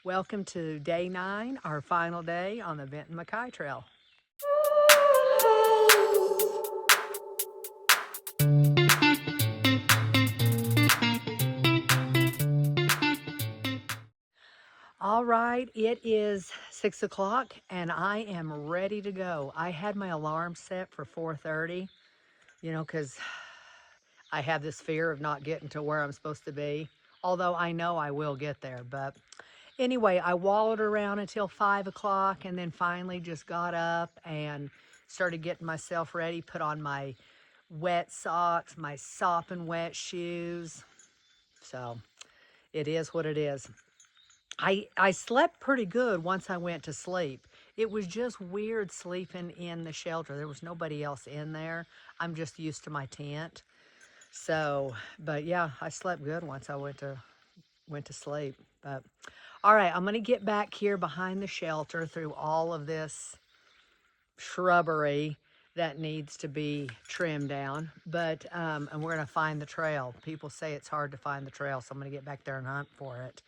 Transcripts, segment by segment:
Welcome to day 9, our final day on the Benton Mackay Trail. All right, it is 6 o'clock and I am ready to go. I had my alarm set for 4:30, because I have this fear of not getting to where I'm supposed to be, although I know I will get there. But anyway, I wallowed around until 5 o'clock and then finally just got up and started getting myself ready, put on my wet socks, my sopping wet shoes. So it is what it is. I slept pretty good once I went to sleep. It was just weird sleeping in the shelter. There was nobody else in there. I'm just used to my tent. So, but yeah, I slept good once I went to sleep. But all right, I'm going to get back here behind the shelter through all of this shrubbery that needs to be trimmed down. But and we're going to find the trail. People say it's hard to find the trail, so I'm going to get back there and hunt for it.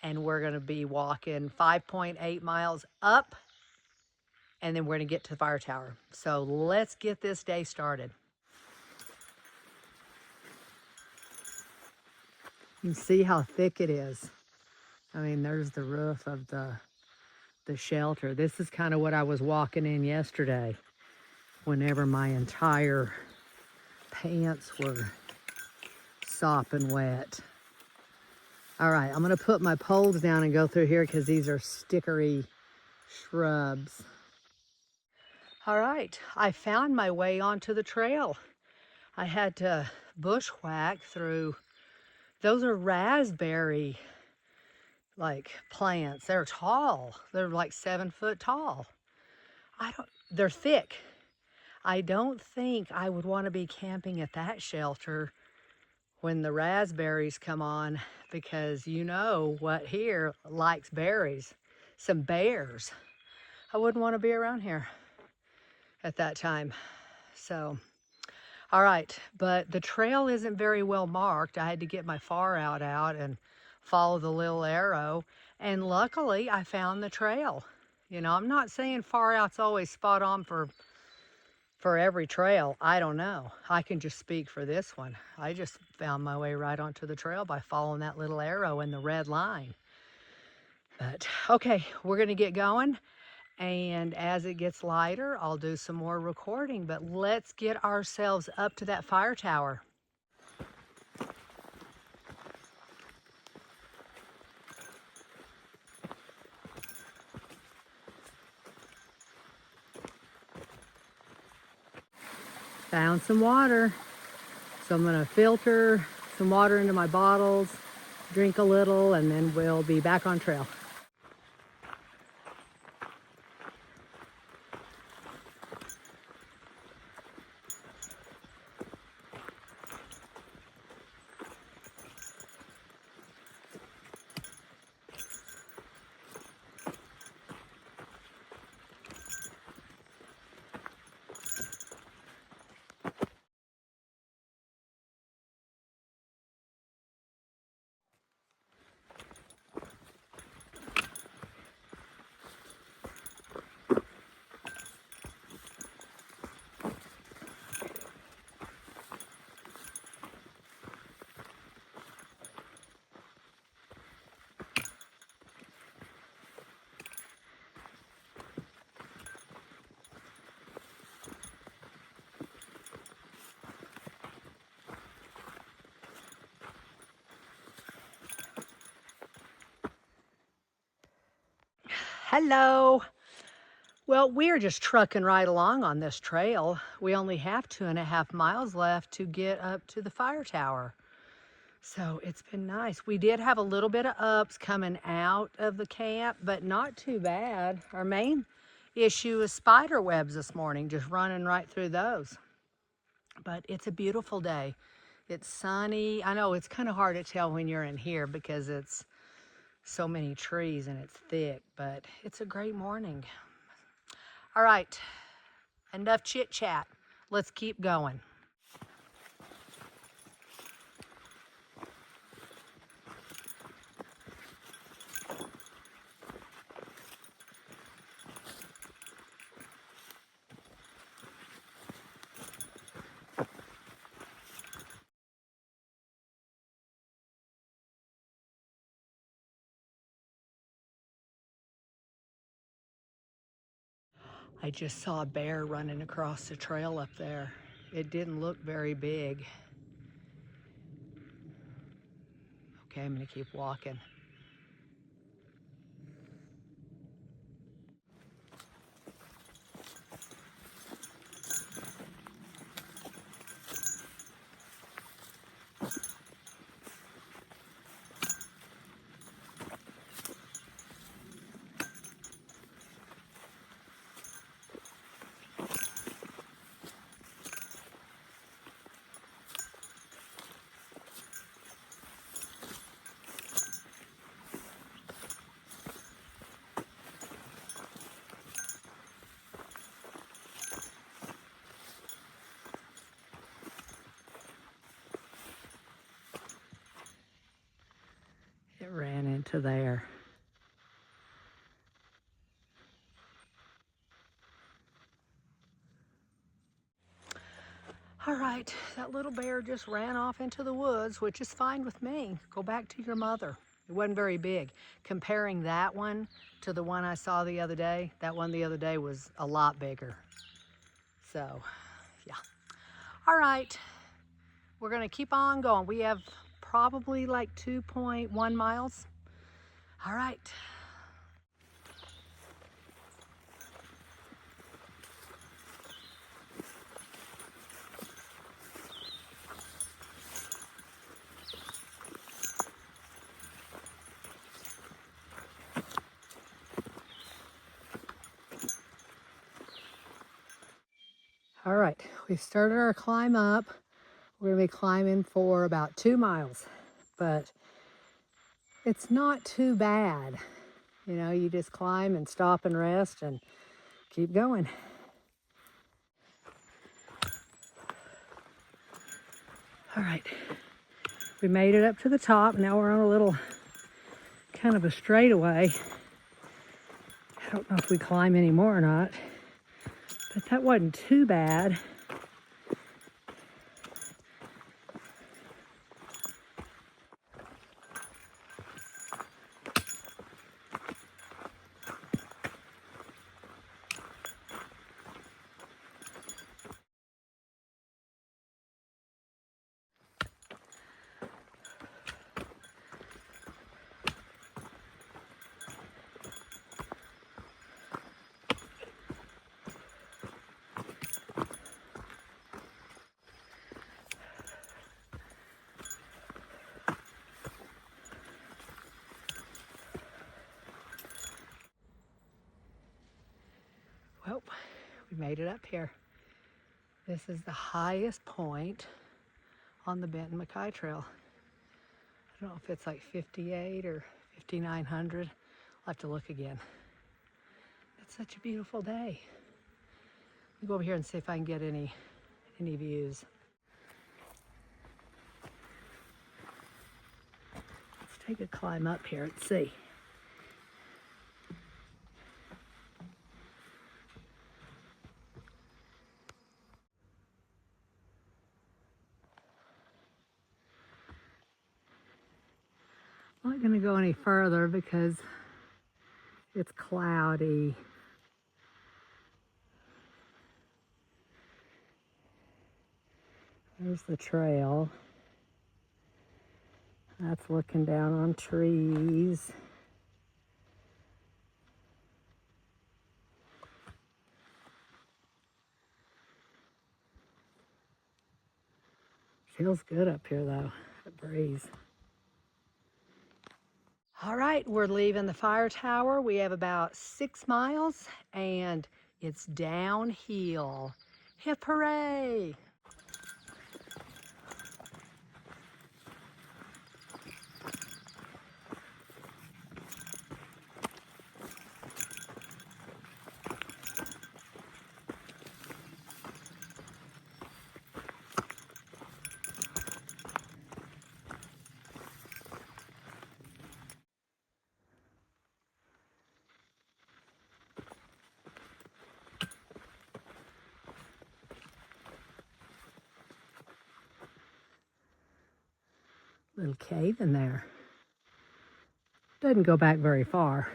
And we're going to be walking 5.8 miles up, and then we're going to get to the fire tower. So let's get this day started. You can see how thick it is. I mean, there's the roof of the shelter. This is kind of what I was walking in yesterday whenever my entire pants were sopping wet. All right, I'm going to put my poles down and go through here because these are stickery shrubs. All right, I found my way onto the trail. I had to bushwhack through, those are raspberry plants. They're tall. They're like 7 foot tall. They're thick. I don't think I would want to be camping at that shelter when the raspberries come on, because you know what here likes berries, some bears. I wouldn't want to be around here at that time. So, all right, but the trail isn't very well marked. I had to get my far out and follow the little arrow, and luckily I found the trail. I'm not saying far out's always spot on for every trail. I don't know. I can just speak for this one. I just found my way right onto the trail by following that little arrow in the red line. But okay, we're going to get going. And as it gets lighter, I'll do some more recording. But let's get ourselves up to that fire tower. Found some water. So I'm going to filter some water into my bottles, drink a little, and then we'll be back on trail. Hello. Well, we're just trucking right along on this trail. We only have 2.5 miles left to get up to the fire tower. So it's been nice. We did have a little bit of ups coming out of the camp, but not too bad. Our main issue is spider webs this morning, just running right through those. But it's a beautiful day. It's sunny. I know it's kind of hard to tell when you're in here because it's so many trees and it's thick, but it's a great morning. All right, enough chit chat. Let's keep going. I just saw a bear running across the trail up there. It didn't look very big. Okay, I'm gonna keep walking. It ran into there. All right, that little bear just ran off into the woods, which is fine with me. Go back to your mother. It wasn't very big. Comparing that one to the one I saw the other day, that one the other day was a lot bigger. So, yeah. All right, we're gonna keep on going. We have probably like 2.1 miles. All right. All right, we've started our climb up. We're gonna be climbing for about 2 miles, but it's not too bad. You know, you just climb and stop and rest and keep going. All right, we made it up to the top. Now we're on a little kind of a straightaway. I don't know if we climb anymore or not, but that wasn't too bad. Well, we made it up here. This is the highest point on the Benton Mackay Trail. I don't know if it's like 58 or 5,900. I'll have to look again. It's such a beautiful day. Let me go over here and see if I can get any views. Let's take a climb up here and see. I'm not going to go any further because it's cloudy. There's the trail. That's looking down on trees. Feels good up here though, that breeze. All right, we're leaving the fire tower. We have about 6 miles and it's downhill. Hip hooray! Little cave in there. Doesn't go back very far.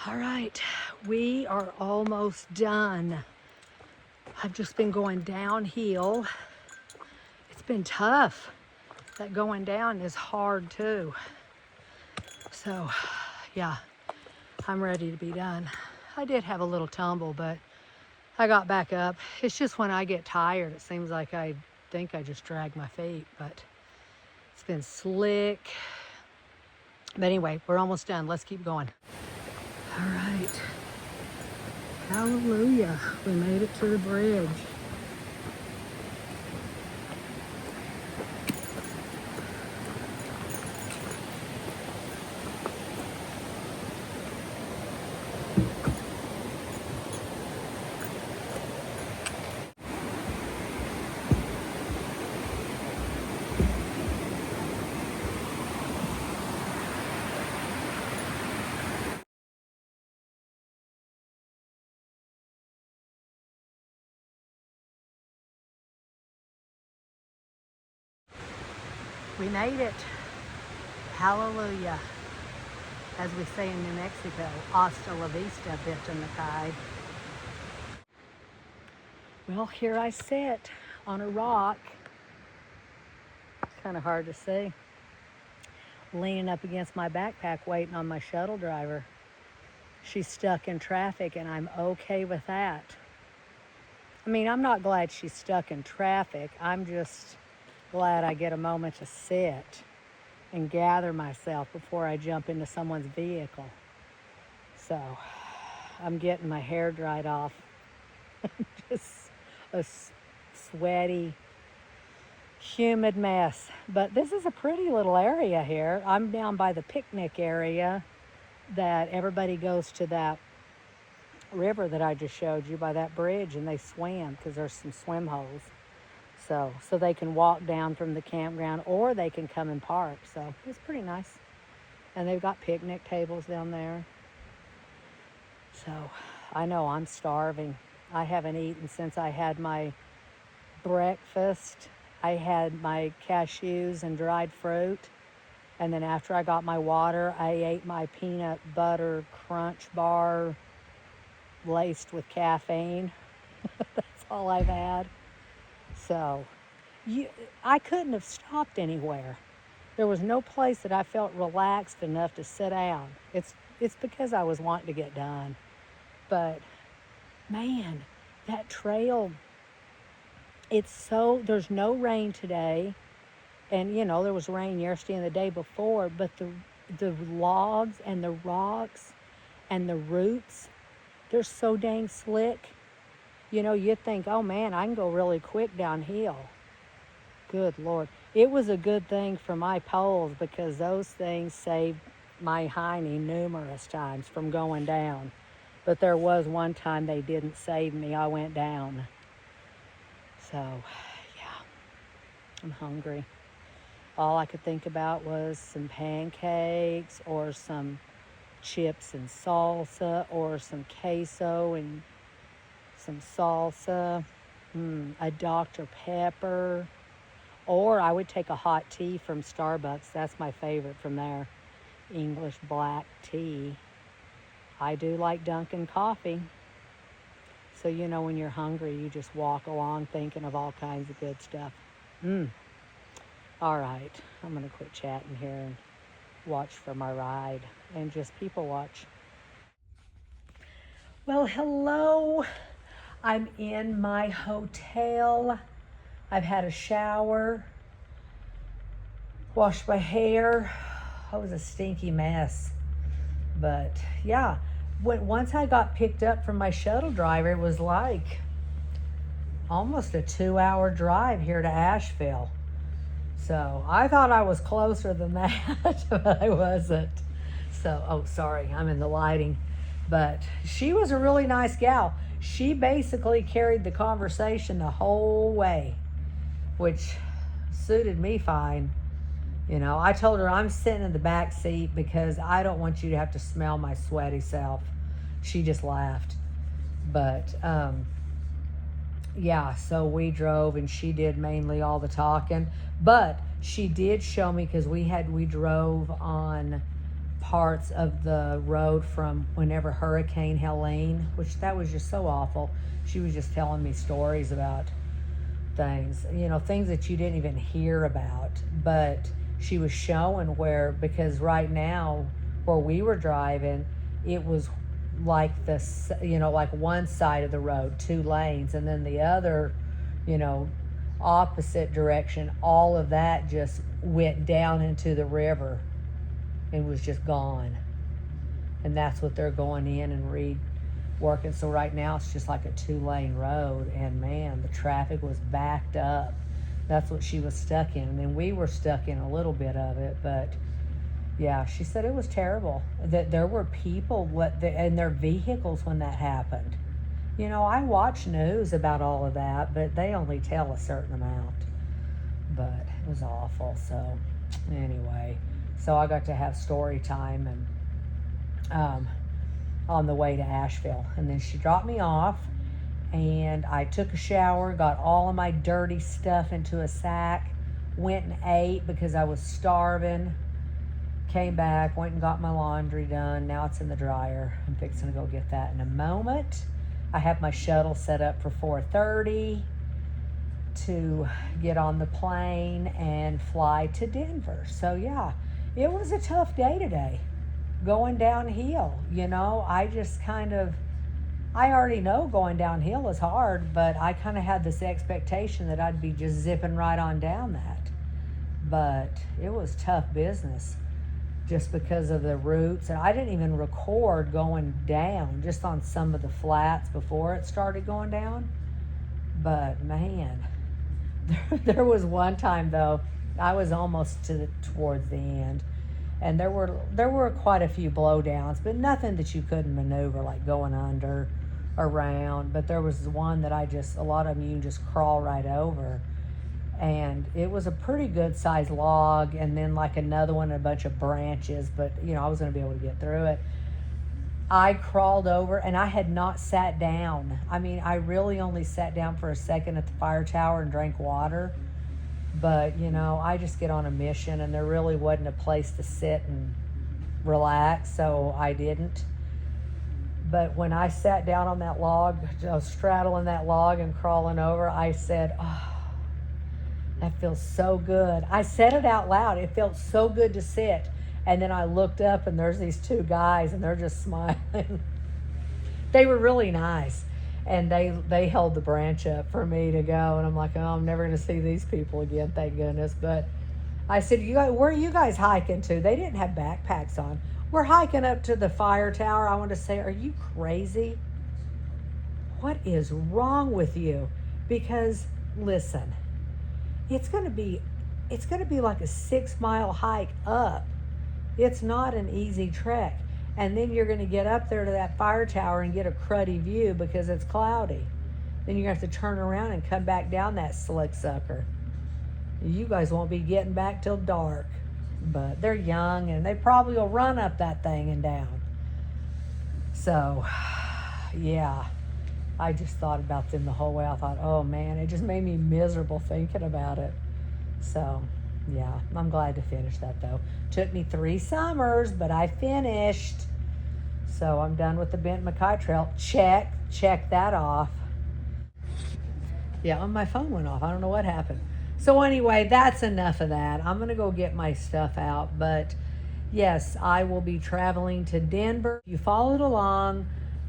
All right, we are almost done. I've just been going downhill. It's been tough. That going down is hard too. So, yeah, I'm ready to be done. I did have a little tumble, but I got back up. It's just when I get tired, it seems like I think I just drag my feet, but it's been slick. But anyway, we're almost done. Let's keep going. All right. Hallelujah. We made it to the bridge. We made it. Hallelujah. As we say in New Mexico, hasta la vista, Benton Mackay. Well, here I sit on a rock. It's kind of hard to see. Leaning up against my backpack, waiting on my shuttle driver. She's stuck in traffic, and I'm okay with that. I mean, I'm not glad she's stuck in traffic. I'm just glad I get a moment to sit and gather myself before I jump into someone's vehicle. So I'm getting my hair dried off. Just a sweaty, humid mess. But this is a pretty little area here. I'm down by the picnic area that everybody goes to, that river that I just showed you by that bridge, and they swim because there's some swim holes. So they can walk down from the campground, or they can come and park. So it's pretty nice. And they've got picnic tables down there. So I know I'm starving. I haven't eaten since I had my breakfast. I had my cashews and dried fruit. And then after I got my water, I ate my peanut butter crunch bar laced with caffeine. That's all I've had. So I couldn't have stopped anywhere. There was no place that I felt relaxed enough to sit down. It's because I was wanting to get done. But man, that trail, there's no rain today. And there was rain yesterday and the day before, but the logs and the rocks and the roots, they're so dang slick. You'd think, oh man, I can go really quick downhill. Good Lord. It was a good thing for my poles, because those things saved my hiney numerous times from going down. But there was one time they didn't save me. I went down. So, yeah, I'm hungry. All I could think about was some pancakes or some chips and salsa or some queso and some salsa, a Dr. Pepper, or I would take a hot tea from Starbucks. That's my favorite from there, English black tea. I do like Dunkin' coffee. So, when you're hungry, you just walk along thinking of all kinds of good stuff. All right, I'm going to quit chatting here and watch for my ride and just people watch. Well, hello. I'm in my hotel. I've had a shower, washed my hair. I was a stinky mess. But yeah, once I got picked up from my shuttle driver, it was like almost a 2-hour drive here to Asheville. So I thought I was closer than that, but I wasn't. So, sorry, I'm in the lighting. But she was a really nice gal. She basically carried the conversation the whole way, which suited me fine. I told her I'm sitting in the back seat because I don't want you to have to smell my sweaty self. She just laughed. But, yeah, so we drove and she did mainly all the talking. But she did show me, because we drove on parts of the road from whenever Hurricane Helene, which that was just so awful. She was just telling me stories about things, things that you didn't even hear about. But she was showing where, because right now where we were driving, it was like like one side of the road, 2 lanes, and then the other, opposite direction, all of that just went down into the river and was just gone. And that's what they're going in and working. So right now it's just like a 2-lane road, and man, the traffic was backed up. That's what she was stuck in. And then we were stuck in a little bit of it, but yeah, she said it was terrible. That there were people in their vehicles when that happened. I watch news about all of that, but they only tell a certain amount. But it was awful. So anyway, so I got to have story time and on the way to Asheville. And then she dropped me off, and I took a shower, got all of my dirty stuff into a sack, went and ate because I was starving. Came back, went and got my laundry done. Now it's in the dryer. I'm fixing to go get that in a moment. I have my shuttle set up for 4:30 to get on the plane and fly to Denver. So yeah, it was a tough day today, going downhill. I already know going downhill is hard, but I kind of had this expectation that I'd be just zipping right on down that. But it was tough business, just because of the routes. And I didn't even record going down, just on some of the flats before it started going down. But man, there was one time though, I was almost towards the end, and there were quite a few blowdowns, but nothing that you couldn't maneuver, like going under, around. But there was one that a lot of them you can just crawl right over. And it was a pretty good sized log, and then like another one, a bunch of branches, but I was going to be able to get through it. I crawled over, and I had not sat down. I mean, I really only sat down for a second at the fire tower and drank water. But, I just get on a mission, and there really wasn't a place to sit and relax, so I didn't. But when I sat down on that log, straddling that log and crawling over, I said, oh, that feels so good. I said it out loud. It felt so good to sit. And then I looked up, and there's these 2 guys, and they're just smiling. They were really nice. And they held the branch up for me to go. And I'm like, oh, I'm never going to see these people again, thank goodness. But I said, where are you guys hiking to? They didn't have backpacks on. We're hiking up to the fire tower. I want to say, are you crazy? What is wrong with you? Because, listen, it's going to be like a 6-mile hike up. It's not an easy trek. And then you're going to get up there to that fire tower and get a cruddy view because it's cloudy. Then you're going to have to turn around and come back down that slick sucker. You guys won't be getting back till dark. But they're young, and they probably will run up that thing and down. So, yeah. I just thought about them the whole way. I thought, oh man, it just made me miserable thinking about it. So, yeah, I'm glad to finish that though. Took me 3 summers, but I finished. So I'm done with the Bent Mackay Trail. Check that off. Yeah, my phone went off. I don't know what happened. So anyway, that's enough of that. I'm going to go get my stuff out. But yes, I will be traveling to Denver. You followed along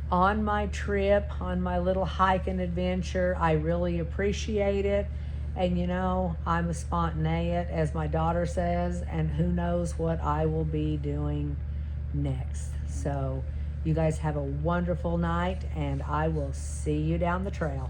on my trip, on my little hiking adventure. I really appreciate it. And I'm a spontaneous, as my daughter says, and who knows what I will be doing next. So you guys have a wonderful night, and I will see you down the trail.